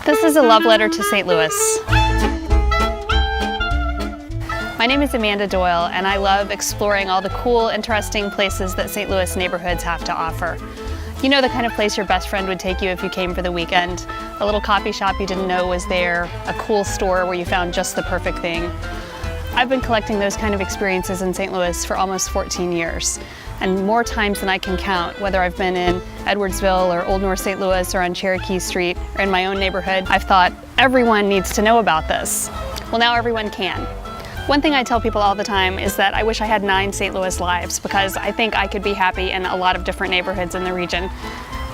This is a love letter to St. Louis. My name is Amanda Doyle, and I love exploring all the cool, interesting places that St. Louis neighborhoods have to offer. You know, the kind of place your best friend would take you if you came for the weekend. A little coffee shop you didn't know was there, a cool store where you found just the perfect thing. I've been collecting those kind of experiences in St. Louis for almost 14 years. And more times than I can count, whether I've been in Edwardsville or Old North St. Louis or on Cherokee Street or in my own neighborhood, I've thought, everyone needs to know about this. Well, now everyone can. One thing I tell people all the time is that I wish I had 9 St. Louis lives, because I think I could be happy in a lot of different neighborhoods in the region.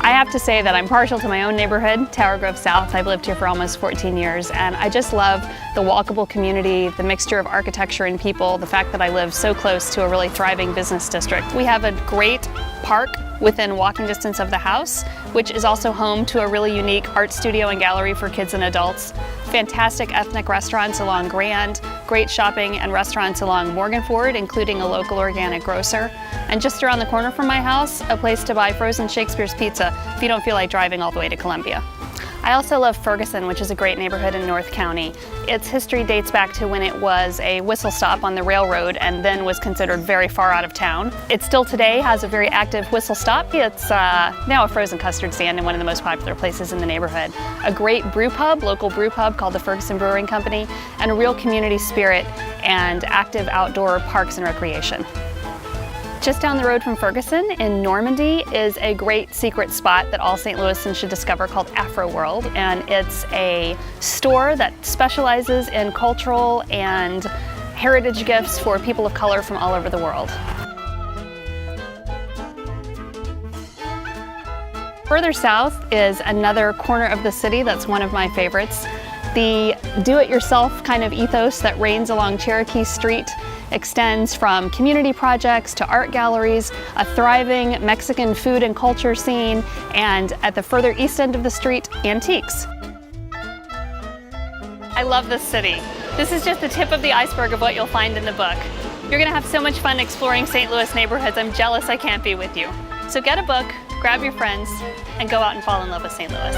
I have to say that I'm partial to my own neighborhood, Tower Grove South. I've lived here for almost 14 years, and I just love the walkable community, the mixture of architecture and people, the fact that I live so close to a really thriving business district. We have a great park within walking distance of the house, which is also home to a really unique art studio and gallery for kids and adults. Fantastic ethnic restaurants along Grand, great shopping and restaurants along Morganford, including a local organic grocer. And just around the corner from my house, a place to buy frozen Shakespeare's pizza if you don't feel like driving all the way to Columbia. I also love Ferguson, which is a great neighborhood in North County. Its history dates back to when it was a whistle stop on the railroad and then was considered very far out of town. It still today has a very active whistle stop. It's now a frozen custard stand in one of the most popular places in the neighborhood. A great brew pub, local brew pub called the Ferguson Brewing Company, and a real community spirit and active outdoor parks and recreation. Just down the road from Ferguson in Normandy is a great secret spot that all St. Louisans should discover called Afro World, and it's a store that specializes in cultural and heritage gifts for people of color from all over the world. Further south is another corner of the city that's one of my favorites. The do-it-yourself kind of ethos that reigns along Cherokee Street extends from community projects to art galleries, a thriving Mexican food and culture scene, and at the further east end of the street, antiques. I love this city. This is just the tip of the iceberg of what you'll find in the book. You're gonna have so much fun exploring St. Louis neighborhoods. I'm jealous I can't be with you. So get a book, grab your friends, and go out and fall in love with St. Louis.